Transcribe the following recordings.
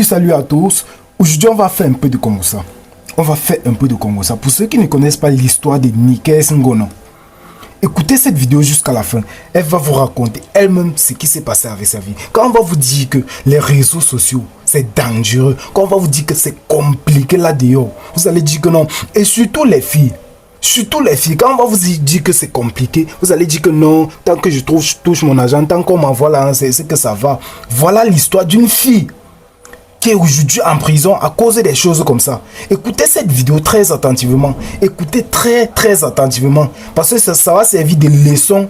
Salut à tous. Aujourd'hui, on va faire un peu de Congossa. Pour ceux qui ne connaissent pas l'histoire de Nikes Ngono, écoutez cette vidéo jusqu'à la fin. Elle va vous raconter elle-même ce qui s'est passé avec sa vie. Quand on va vous dire que les réseaux sociaux, c'est dangereux, quand on va vous dire que c'est compliqué là-dehors, vous allez dire que non. Et surtout les filles, quand on va vous dire que c'est compliqué, vous allez dire que non, tant que je touche mon argent, tant qu'on m'envoie là, c'est que ça va. Voilà l'histoire d'une fille qui est aujourd'hui en prison à cause des choses comme ça. Écoutez cette vidéo très attentivement. Écoutez très attentivement. Parce que ça va servir de leçon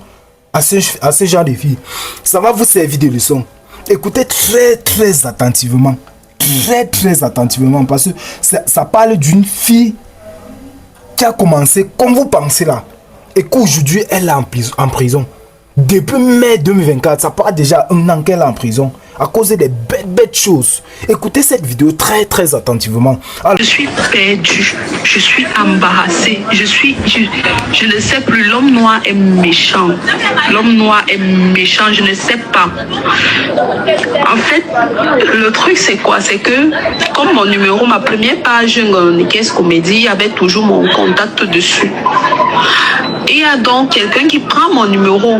à ce genre de filles. Ça va vous servir de leçon. Écoutez très attentivement. Très attentivement. Parce que ça parle d'une fille qui a commencé comme vous pensez là. Et qu'aujourd'hui elle est en prison. Depuis mai 2024, ça part déjà un an qu'elle est en prison à cause des bêtes choses. Écoutez cette vidéo très attentivement. Alors, je suis perdue, je suis embarrassée, je ne sais plus, l'homme noir est méchant. L'homme noir est méchant, je ne sais pas. En fait, le truc c'est quoi? C'est que, comme mon numéro, ma première page Nikes Comédie avait toujours mon contact dessus. Et il y a donc quelqu'un qui prend mon numéro,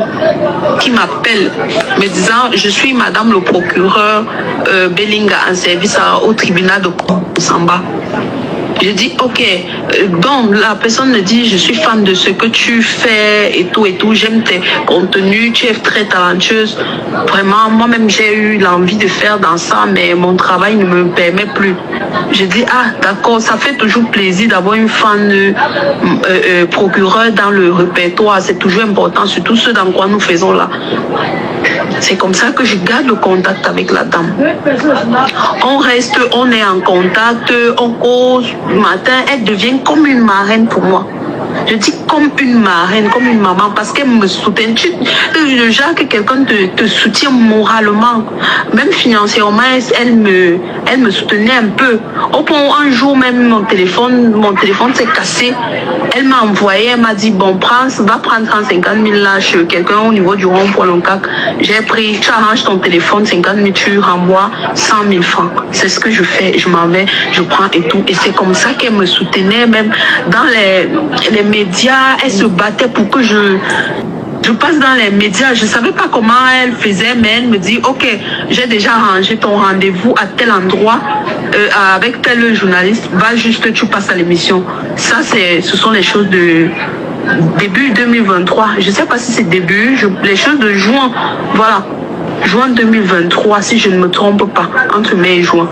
qui m'appelle, me disant, je suis madame le procureur Bellinga en service au tribunal de Samba. Je dis, ok, donc la personne me dit, je suis fan de ce que tu fais et tout, j'aime tes contenus, tu es très talentueuse. Vraiment, moi-même, j'ai eu l'envie de faire dans ça, mais mon travail ne me permet plus. Je dis, ah, d'accord, ça fait toujours plaisir d'avoir une fan procureur dans le répertoire, c'est toujours important, surtout ce dans quoi nous faisons là. C'est comme ça que je garde le contact avec la dame. On est en contact, on cause. Le matin, elle devient comme une marraine pour moi. Je dis comme une marraine, comme une maman, parce qu'elle me soutient. Le genre que quelqu'un te soutient moralement, même financièrement, elle me soutenait un peu. Au point où un jour même mon téléphone s'est cassé. Elle m'a envoyé, elle m'a dit, bon, va prendre 150 000 là chez quelqu'un au niveau du rond-point Loncac. J'ai pris, tu arranges ton téléphone, 50 000, tu renvoies 100 000 francs. C'est ce que je fais, je m'en vais, je prends et tout. Et c'est comme ça qu'elle me soutenait, même dans les médias, elle se battait pour que je passe dans les médias. Je ne savais pas comment elle faisait, mais elle me dit, ok, j'ai déjà arrangé ton rendez-vous à tel endroit avec tel journaliste, va juste, tu passes à l'émission. Ça, ce sont les choses de début 2023. Je ne sais pas si c'est début, les choses de juin, voilà, juin 2023, si je ne me trompe pas, entre mai et juin.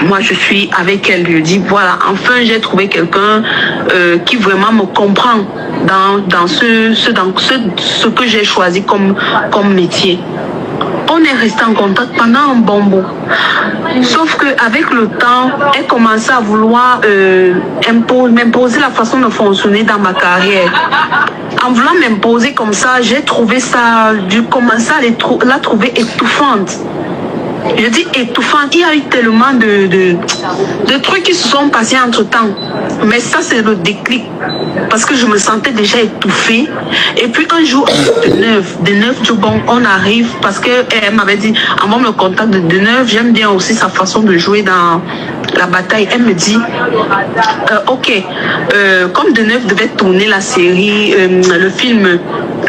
Moi, je suis avec elle, je dis, voilà, enfin, j'ai trouvé quelqu'un qui vraiment me comprend dans ce que j'ai choisi comme métier. On est resté en contact pendant un bon bout. Sauf qu'avec le temps, elle commençait à vouloir m'imposer la façon de fonctionner dans ma carrière. En voulant m'imposer comme ça, j'ai trouvé ça, j'ai commencé à la trouver étouffante. Je dis étouffant, il y a eu tellement de trucs qui se sont passés entre temps. Mais ça, c'est le déclic. Parce que je me sentais déjà étouffée. Et puis un jour, de neuf, bon, on arrive. Parce qu'elle m'avait dit, envoie le contact de Neuf. J'aime bien aussi sa façon de jouer dans la bataille. Elle me dit, ok, comme De Neuf devait tourner la série, le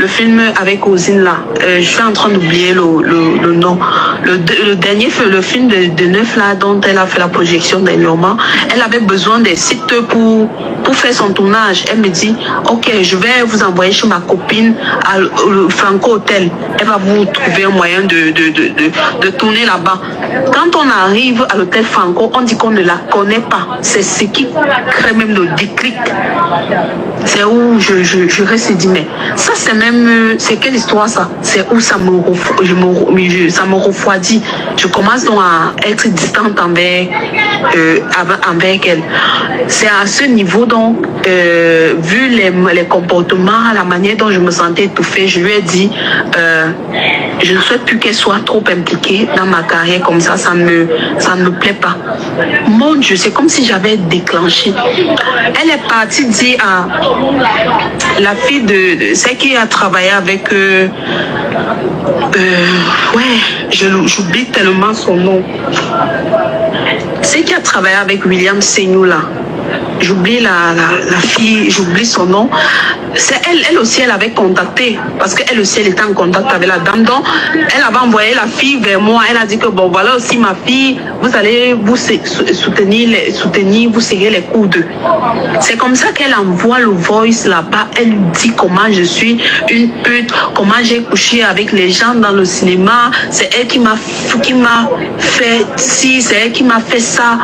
film avec Ozine là, je suis en train d'oublier le nom. Le film de Neuf là, dont elle a fait la projection dernièrement, elle avait besoin des sites pour faire son tournage. Elle me dit, ok, je vais vous envoyer chez ma copine à Franco Hotel. Elle va vous trouver un moyen de tourner là-bas. Quand on arrive à l'hôtel Franco, on dit qu'on ne la connaît pas. C'est ce qui crée même le déclic. C'est où je reste et dis, mais ça c'est quelle histoire ça? C'est où ça me refroidit. Je commence donc à être distante avec elle. C'est à ce niveau donc, vu les comportements, la manière dont je me sentais étouffée, je lui ai dit, Je ne souhaite plus qu'elle soit trop impliquée dans ma carrière comme ça ne me plaît pas. Mon Dieu, c'est comme si j'avais déclenché. Elle est partie dire à la fille de celle qui a travaillé avec... j'oublie tellement son nom. Celle qui a travaillé avec William Seignou là. J'oublie la fille, j'oublie son nom. C'est elle aussi, elle avait contacté, parce qu'elle aussi, elle était en contact avec la dame. Donc, elle avait envoyé la fille vers moi. Elle a dit que, bon, voilà aussi ma fille, vous allez vous soutenir, vous serrer les coudes. C'est comme ça qu'elle envoie le voice là-bas. Elle dit comment je suis une pute, comment j'ai couché avec les gens dans le cinéma. C'est elle qui m'a fait ci, c'est elle qui m'a fait ça.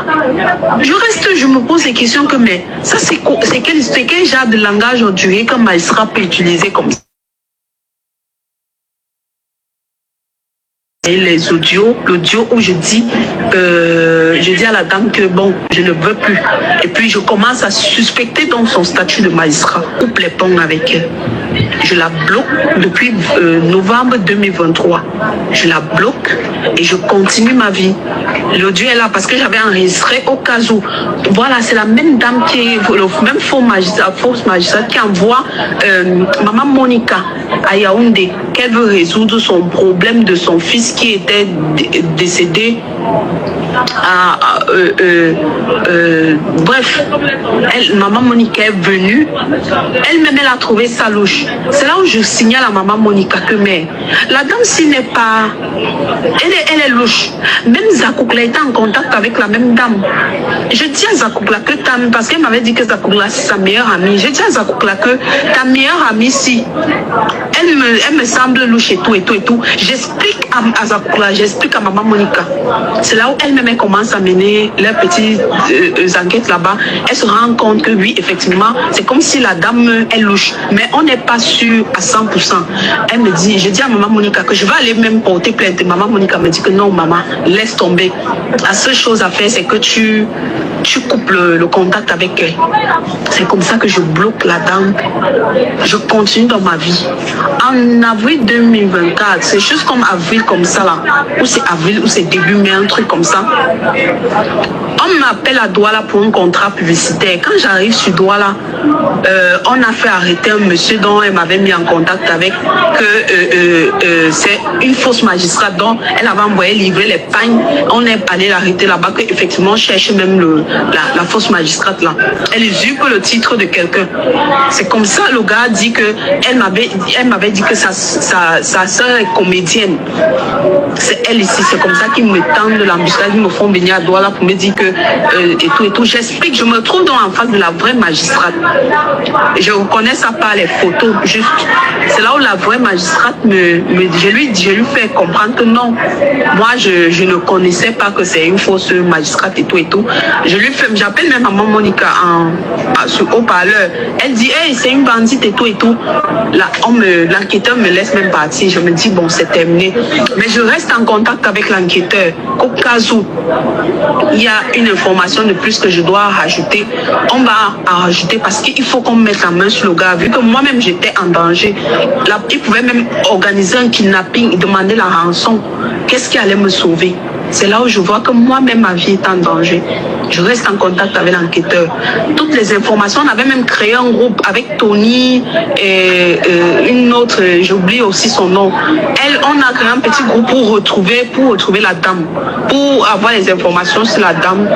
Je me pose des questions que, mais ça, c'est quel genre de langage aujourd'hui que magistrat peut utiliser comme ça? Et les audios, l'audio où je dis à la dame que bon, je ne veux plus. Et puis je commence à suspecter donc son statut de magistrat. Coupe les ponts avec elle. Je la bloque depuis novembre 2023. Je la bloque et je continue ma vie. L'audio est là parce que j'avais enregistré au cas où. Voilà, c'est la même dame qui est le même faux magistrat qui envoie Maman Monica à Yaoundé qu'elle veut résoudre son problème de son fils qui était décédé. Bref, Maman Monica est venue. Elle-même, elle a trouvé ça louche. C'est là où je signale à Maman Monica que mais la dame, s'il n'est pas... Elle est louche. Même Zakoukla était en contact avec la même dame. Je dis à Zakoukla que parce qu'elle m'avait dit que Zakoukla c'est sa meilleure amie. Je dis à Zakoukla que ta meilleure amie, si elle me semble louche et tout. J'explique à Zakoukla, j'explique à Maman Monica. C'est là où elle-même elle commence à mener leurs petites enquêtes là-bas. Elle se rend compte que oui, effectivement, c'est comme si la dame est louche. Mais on n'est pas sûr à 100%. Elle me dit, je dis à Maman Monica que je vais aller même porter plainte. Maman Monica me dit que non, maman, laisse tomber. La seule chose à faire, c'est que tu coupes le contact avec elle. C'est comme ça que je bloque la dame. Je continue dans ma vie. En avril 2024, c'est juste comme avril comme ça là. Ou c'est avril, ou c'est début mai, un truc comme ça. On m'appelle à Douala pour un contrat publicitaire. Quand j'arrive sur Douala, on a fait arrêter un monsieur dont elle m'avait mis en contact avec, que c'est une fausse magistrate dont elle avait envoyé livrer les pagnes. On est allé l'arrêter là-bas, qu'effectivement on cherche même la fausse magistrate là. Elle usurpe le titre de quelqu'un. C'est comme ça le gars dit que elle m'avait dit que sa soeur est comédienne. C'est elle ici, c'est comme ça qu'ils me tendent l'embuscade, ils me font venir à Douala pour me dire que et tout. J'explique, je me trouve donc en face de la vraie magistrate. Je reconnais ça par les photos, juste. C'est là où la vraie magistrate je lui fais comprendre que non, moi je ne connaissais pas que c'est une fausse magistrate et tout. J'appelle même Maman Monica sur haut-parleur. Elle dit, hey, c'est une bandite et tout. Là, l'enquêteur me laisse même partir. Je me dis, bon, c'est terminé. Mais je reste en contact avec l'enquêteur. Au cas où il y a une information de plus que je dois rajouter, on va en rajouter parce qu'il faut qu'on mette la main sur le gars. Vu que moi-même j'étais en danger, là, il pouvait même organiser un kidnapping et demander la rançon. Qu'est-ce qui allait me sauver? C'est là où je vois que moi-même ma vie est en danger. Je reste en contact avec l'enquêteur. Toutes les informations, on avait même créé un groupe avec Tony et une autre, j'oublie aussi son nom. On a créé un petit groupe pour retrouver la dame, pour avoir les informations sur la dame.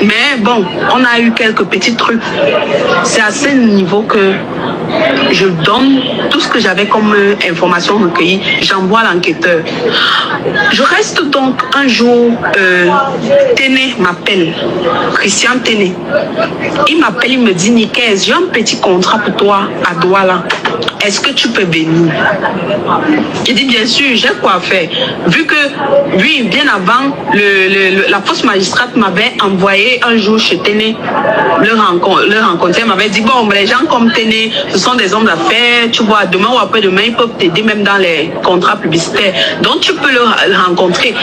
Mais bon, on a eu quelques petits trucs. C'est à ce niveau que je donne tout ce que j'avais comme information recueillie, j'envoie à l'enquêteur. Je reste donc un jour, Téné m'appelle, Christian Téné. Il m'appelle, il me dit, Nicaise, j'ai un petit contrat pour toi à Douala. Est-ce que tu peux venir? Je dis bien sûr, j'ai quoi faire. Vu que, oui, bien avant, la fausse magistrate m'avait envoyé un jour chez Téné le rencontrer. Elle m'avait dit, bon, les gens comme Téné, ce sont des hommes d'affaires, tu vois, demain ou après-demain, ils peuvent t'aider même dans les contrats publicitaires. Donc, tu peux le rencontrer.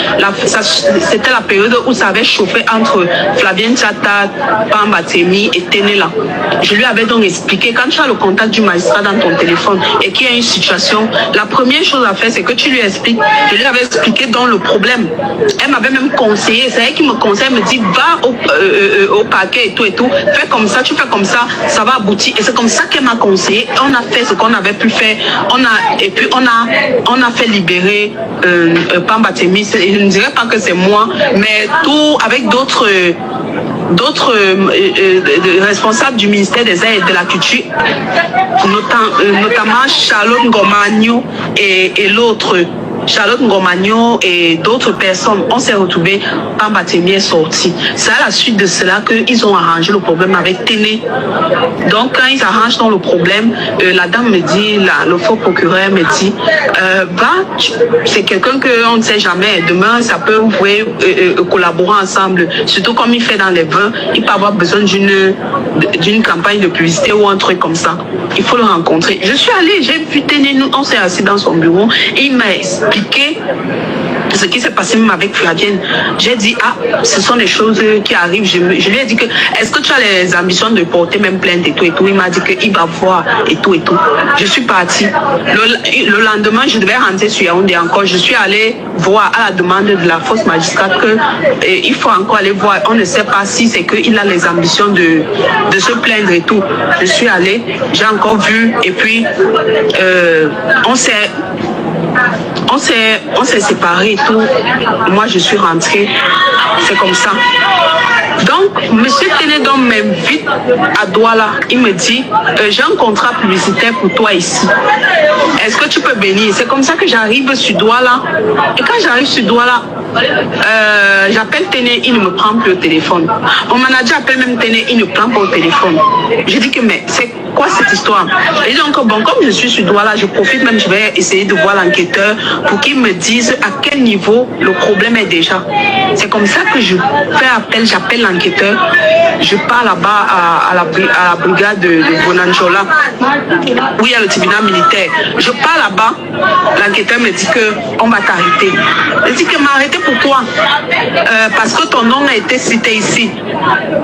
c'était la période où ça avait chauffé entre Flavien Tchata, Pamba Temi et Ténéla. Je lui avais donc expliqué, quand tu as le contact du magistrat dans ton téléphone et qu'il y a une situation, la première chose à faire, c'est que tu lui expliques. Je lui avais expliqué dans le problème. Elle m'avait même conseillé, c'est elle qui me conseille, elle me dit, va au parquet et tout, fais comme ça, tu fais comme ça va aboutir. Et c'est comme ça qu'elle m'a conseillé. On a fait ce qu'on avait pu faire. On a fait libérer Pamba Temi. Je ne dirais pas que c'est moi, mais tout avec d'autres responsables du ministère des Arts et de la Culture, notamment Charlotte Ngomagno et l'autre. Charlotte Ngomagno et d'autres personnes, on s'est retrouvés, Pamba Temi est sorti. C'est à la suite de cela qu'ils ont arrangé le problème avec Téné. Donc quand ils arrangent dans le problème, la dame me dit, le faux procureur me dit, c'est quelqu'un qu'on ne sait jamais, demain ça peut vous pouvez collaborer ensemble, surtout comme il fait dans les vins, il peut avoir besoin d'une campagne de publicité ou un truc comme ça. Il faut le rencontrer. Je suis allée, j'ai vu Téné, on s'est assis dans son bureau, et il m'a expliqué ce qui s'est passé même avec Flavienne. J'ai dit, ce sont des choses qui arrivent. Je lui ai dit que, est-ce que tu as les ambitions de porter même plainte et tout. Il m'a dit qu'il va voir et tout. Je suis partie. Le lendemain, je devais rentrer sur Yaoundé encore. Je suis allée voir à la demande de la fausse magistrate qu'il faut encore aller voir. On ne sait pas si c'est qu'il a les ambitions de se plaindre et tout. Je suis allée, j'ai encore vu et puis on s'est séparés et tout. Moi, je suis rentrée. C'est comme ça. Donc, M. Ténédon m'invite à Douala. Il me dit, j'ai un contrat publicitaire pour toi ici. Est-ce que tu peux venir? C'est comme ça que j'arrive sur Douala. Et quand j'arrive sur Douala, j'appelle Téné, il ne me prend plus au téléphone. Mon manager appelle même Téné, il ne prend pas au téléphone. Je dis que, mais c'est quoi cette histoire? Et donc, bon, comme je suis sur Douala, je profite même, je vais essayer de voir l'enquêteur pour qu'il me dise à quel niveau le problème est déjà. C'est comme ça que je fais appel, j'appelle l'enquêteur, je pars là-bas à la brigade de Bonanjola, où il y a le tribunal militaire. Je pars là-bas, l'enquêteur me dit qu'on va t'arrêter. Il dit que m'arrêter pourquoi? Parce que ton nom a été cité ici.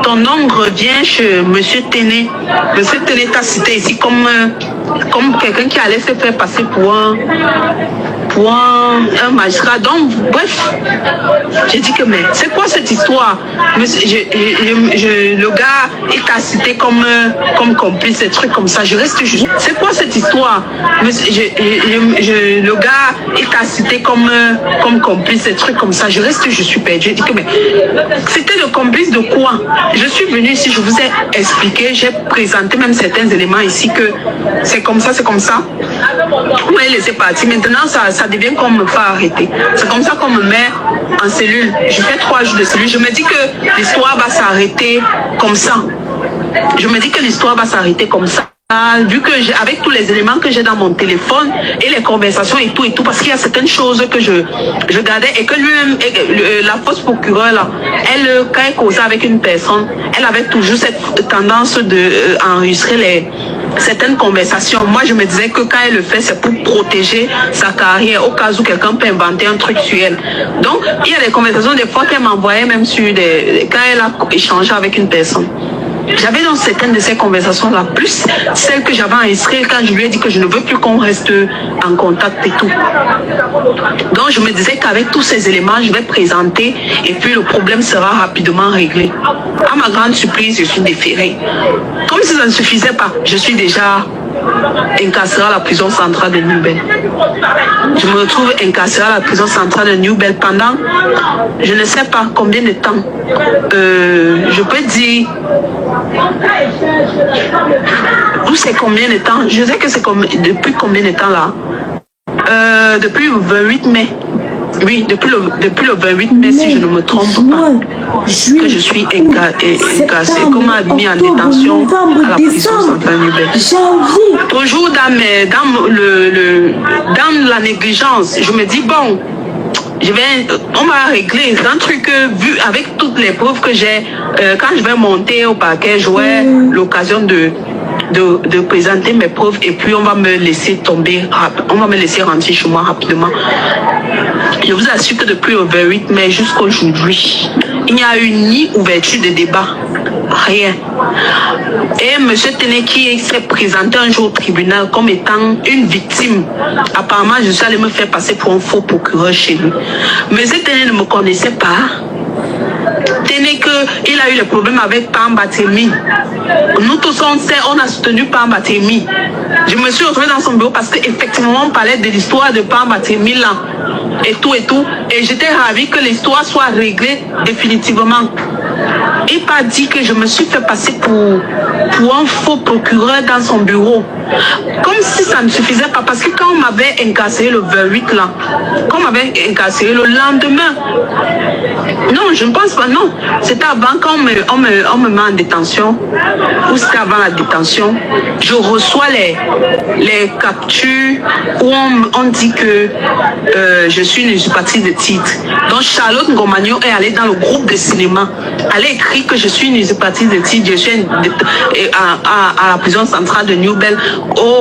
Ton nom revient chez M. Téné. M. Téné t'a cité ici comme quelqu'un qui allait se faire passer pour un magistrat. Donc, bref, j'ai dit que, mais c'est quoi cette histoire? Le gars, il t'a cité comme complice, des trucs comme ça. Je reste juste. C'est quoi cette histoire? Le gars, il t'a cité comme complice, des trucs comme ça. Je reste, je suis perdu. J'ai dit que, mais c'était le complice de quoi? Je suis venue ici, je vous ai expliqué, j'ai présenté même certains éléments ici que c'est comme ça, c'est comme ça. Vous m'avez laissé partir. Maintenant, ça devient comme me faire arrêter. C'est comme ça qu'on me met en cellule. Je fais 3 jours de cellule. Je me dis que l'histoire va s'arrêter comme ça. Je me dis que l'histoire va s'arrêter comme ça. Vu que avec tous les éléments que j'ai dans mon téléphone et les conversations et tout, parce qu'il y a certaines choses que je gardais et que lui-même, la fausse procureure là, elle, quand elle causait avec une personne, elle avait toujours cette tendance de enregistrer certaines conversations. Moi, je me disais que quand elle le fait, c'est pour protéger sa carrière, au cas où quelqu'un peut inventer un truc sur elle. Donc, il y a des conversations des fois qu'elle m'envoyait même sur quand elle a échangé avec une personne. J'avais dans certaines de ces conversations-là, plus celles que j'avais enregistrées quand je lui ai dit que je ne veux plus qu'on reste en contact et tout. Donc je me disais qu'avec tous ces éléments, je vais présenter et puis le problème sera rapidement réglé. À ma grande surprise, je suis déférée. Comme si ça ne suffisait pas, je suis déjà incarcérée à la prison centrale de Newbel. Je me retrouve incarcérée à la prison centrale de Newbel pendant, je ne sais pas combien de temps. Je peux dire, où c'est combien de temps? Je sais que c'est depuis combien de temps là? Depuis le 28 mai. Oui, depuis le 28 mai, si je ne me trompe pas, que je suis incarcérée, qu'on m'a mis en détention à la prison centrale Newbel. Toujours dans la négligence, je me dis, bon, on va régler un truc vu avec toutes les preuves que j'ai. Quand je vais monter au parquet, j'aurai l'occasion de de présenter mes preuves et puis on va me laisser tomber, on va me laisser rentrer chez moi rapidement. Je vous assure que depuis le 28 mai jusqu'aujourd'hui, il n'y a eu ni ouverture de débat, rien. Et M. Téné qui s'est présenté un jour au tribunal comme étant une victime, apparemment je suis allé me faire passer pour un faux procureur chez lui. M. Téné ne me connaissait pas. Téné qu'il a eu le problème avec Pamba Temi. Nous tous on sait, on a soutenu Pamba Temi. Je me suis retrouvée dans son bureau parce qu'effectivement on parlait de l'histoire de Pamba Temi là. Et tout. Et j'étais ravie que l'histoire soit réglée définitivement. Il pas dit que je me suis fait passer pour un faux procureur dans son bureau. Comme si ça ne suffisait pas. Parce que quand on m'avait incarcéré le 28 là, quand on m'avait incarcéré le lendemain, non, je ne pense pas, non. C'était avant quand on me met en détention, ou c'était avant la détention. Je reçois les captures où on dit que je suis une usurpatrice de titre. Donc Charlotte Ngomagno est allée dans le groupe de cinéma. Elle a écrit que je suis une usurpatrice de titre, je suis à la prison centrale de New Bell,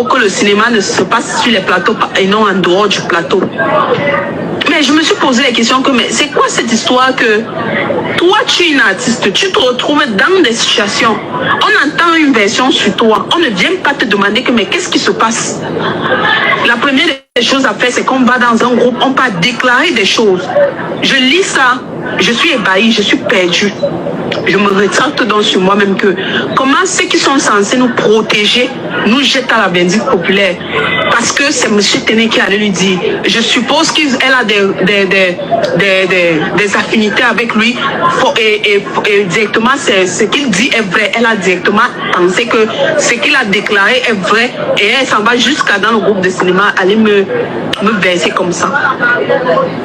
que le cinéma ne se passe sur les plateaux et non en dehors du plateau. Mais je me suis posé la question que, mais c'est quoi cette histoire que toi, tu es une artiste, tu te retrouves dans des situations, on entend une version sur toi, on ne vient pas te demander que, mais qu'est-ce qui se passe? La première des choses à faire, c'est qu'on va dans un groupe, on peut déclarer des choses. Je lis ça, je suis ébahie, je suis perdue. Je me rétracte donc sur moi-même que comment ceux qui sont censés nous protéger nous jettent à la vindicte populaire. Parce que c'est M. Téné qui allait lui dire. Je suppose qu'elle a des affinités avec lui et directement ce qu'il dit est vrai. Elle a directement pensé que ce qu'il a déclaré est vrai et elle s'en va jusqu'à dans le groupe de cinéma aller me verser comme ça.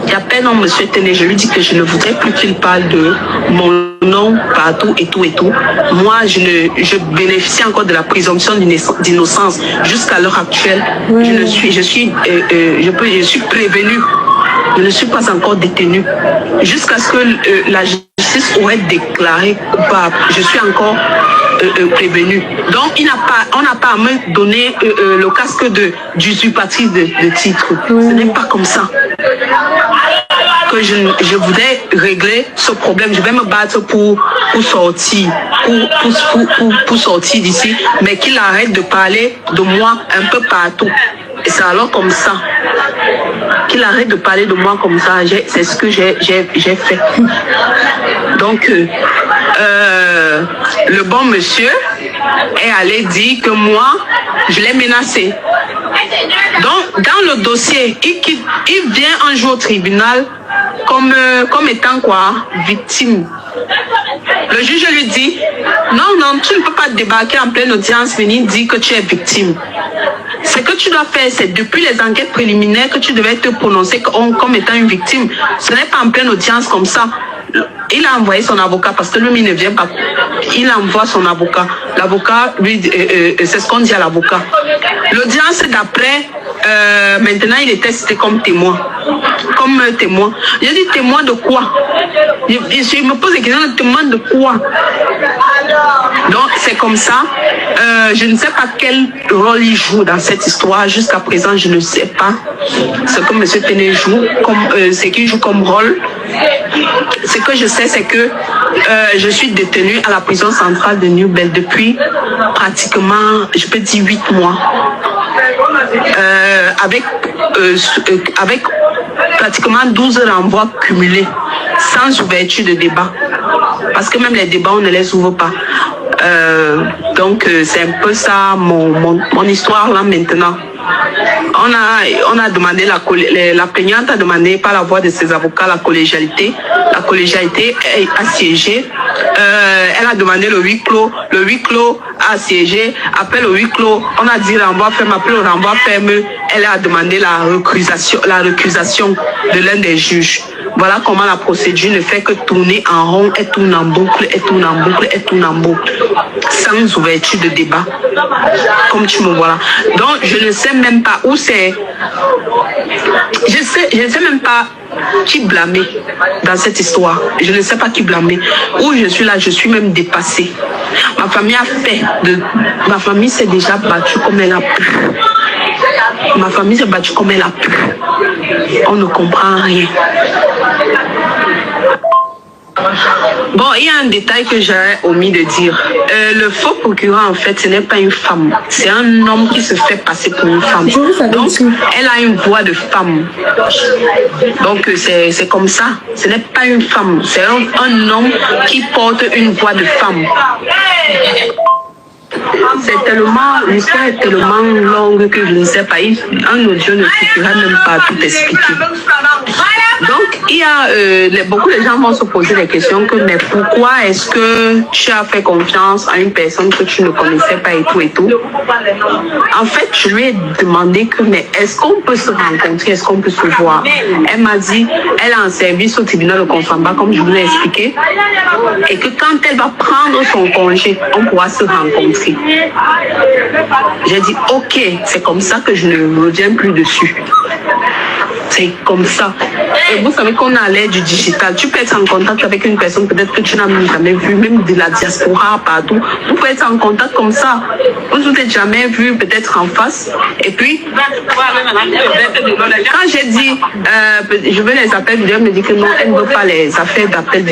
J'appelle M. Téné, je lui dis que je ne voudrais plus qu'il parle de mon nom partout et tout. Moi, je bénéficie encore de la présomption d'innocence jusqu'à l'heure actuelle. Oui. Je suis prévenue. Je ne suis pas encore détenue. Jusqu'à ce que la justice aurait déclaré coupable. Je suis encore prévenue. Donc, on n'a pas à me donner le casque d'usurpatrice de titre. Oui. Ce n'est pas comme ça que je voudrais régler ce problème. Je vais me battre pour sortir, pour sortir d'ici, mais qu'il arrête de parler de moi un peu partout. Et c'est alors comme ça. Qu'il arrête de parler de moi comme ça. C'est ce que j'ai fait. Donc, le bon monsieur est allé dire que moi, je l'ai menacé. Donc, dans le dossier, il vient un jour au tribunal comme étant quoi? Victime. Le juge lui dit, non, tu ne peux pas débarquer en pleine audience, venir dire que tu es victime. Ce que tu dois faire, c'est depuis les enquêtes préliminaires que tu devais te prononcer comme étant une victime. Ce n'est pas en pleine audience comme ça. Il a envoyé son avocat parce que lui, il ne vient pas. Il envoie son avocat. L'avocat, lui, c'est ce qu'on dit à l'avocat. L'audience d'après, maintenant, il était cité comme témoin. J'ai dit témoin de quoi? Je me pose la question, témoin de quoi? Donc, c'est comme ça. Je ne sais pas quel rôle il joue dans cette histoire. Jusqu'à présent, je ne sais pas ce que M. Téné joue, ce qu'il joue comme rôle. Ce que je sais, c'est que je suis détenue à la prison centrale de New Bell depuis pratiquement, je peux dire 8 mois. Avec pratiquement 12 renvois cumulés, sans ouverture de débat. Parce que même les débats, on ne les ouvre pas. Donc, c'est un peu ça mon histoire là maintenant. On a demandé, la plaignante a demandé par la voix de ses avocats la collégialité. La collégialité a siégé. Elle a demandé le huis clos. Le huis clos a siégé. Après le huis clos, on a dit renvoi ferme. Après le renvoi ferme, elle a demandé la récusation de l'un des juges. Voilà comment la procédure ne fait que tourner en rond, elle tourne en boucle, sans ouverture de débat. Comme tu me vois là. Donc, je ne sais même pas où c'est. Je sais même pas qui blâmer dans cette histoire. Je ne sais pas qui blâmer. Où je suis là, je suis même dépassée. Ma famille ma famille s'est déjà battue comme elle a pu. Ma famille s'est battue comme elle a pu. On ne comprend rien. Bon, il y a un détail que j'aurais omis de dire. Le faux procureur, en fait, ce n'est pas une femme. C'est un homme qui se fait passer pour une femme. Donc, elle a une voix de femme. Donc, c'est comme ça. Ce n'est pas une femme. C'est un homme qui porte une voix de femme. L'histoire est tellement longue que je ne sais pas. Un audio ne suffira même pas à tout expliquer. Donc, il y a beaucoup de gens vont se poser des questions que mais pourquoi est-ce que tu as fait confiance à une personne que tu ne connaissais pas et tout et tout. En fait, je lui ai demandé que mais est-ce qu'on peut se rencontrer, est-ce qu'on peut se voir. Elle m'a dit, elle a un service au tribunal de Konsamba, comme je vous l'ai expliqué, et que quand elle va prendre son congé, on pourra se rencontrer. J'ai dit ok, c'est comme ça que je ne reviens plus dessus. C'est comme ça. Et vous savez qu'on a à l'ère du digital. Tu peux être en contact avec une personne peut-être que tu n'as même jamais vue, même de la diaspora partout. Vous pouvez être en contact comme ça. Vous ne vous êtes jamais vu peut-être en face. Et puis, quand j'ai dit, je veux les appels vidéo, elle me dit que non, elle ne veut pas les affaires d'appel.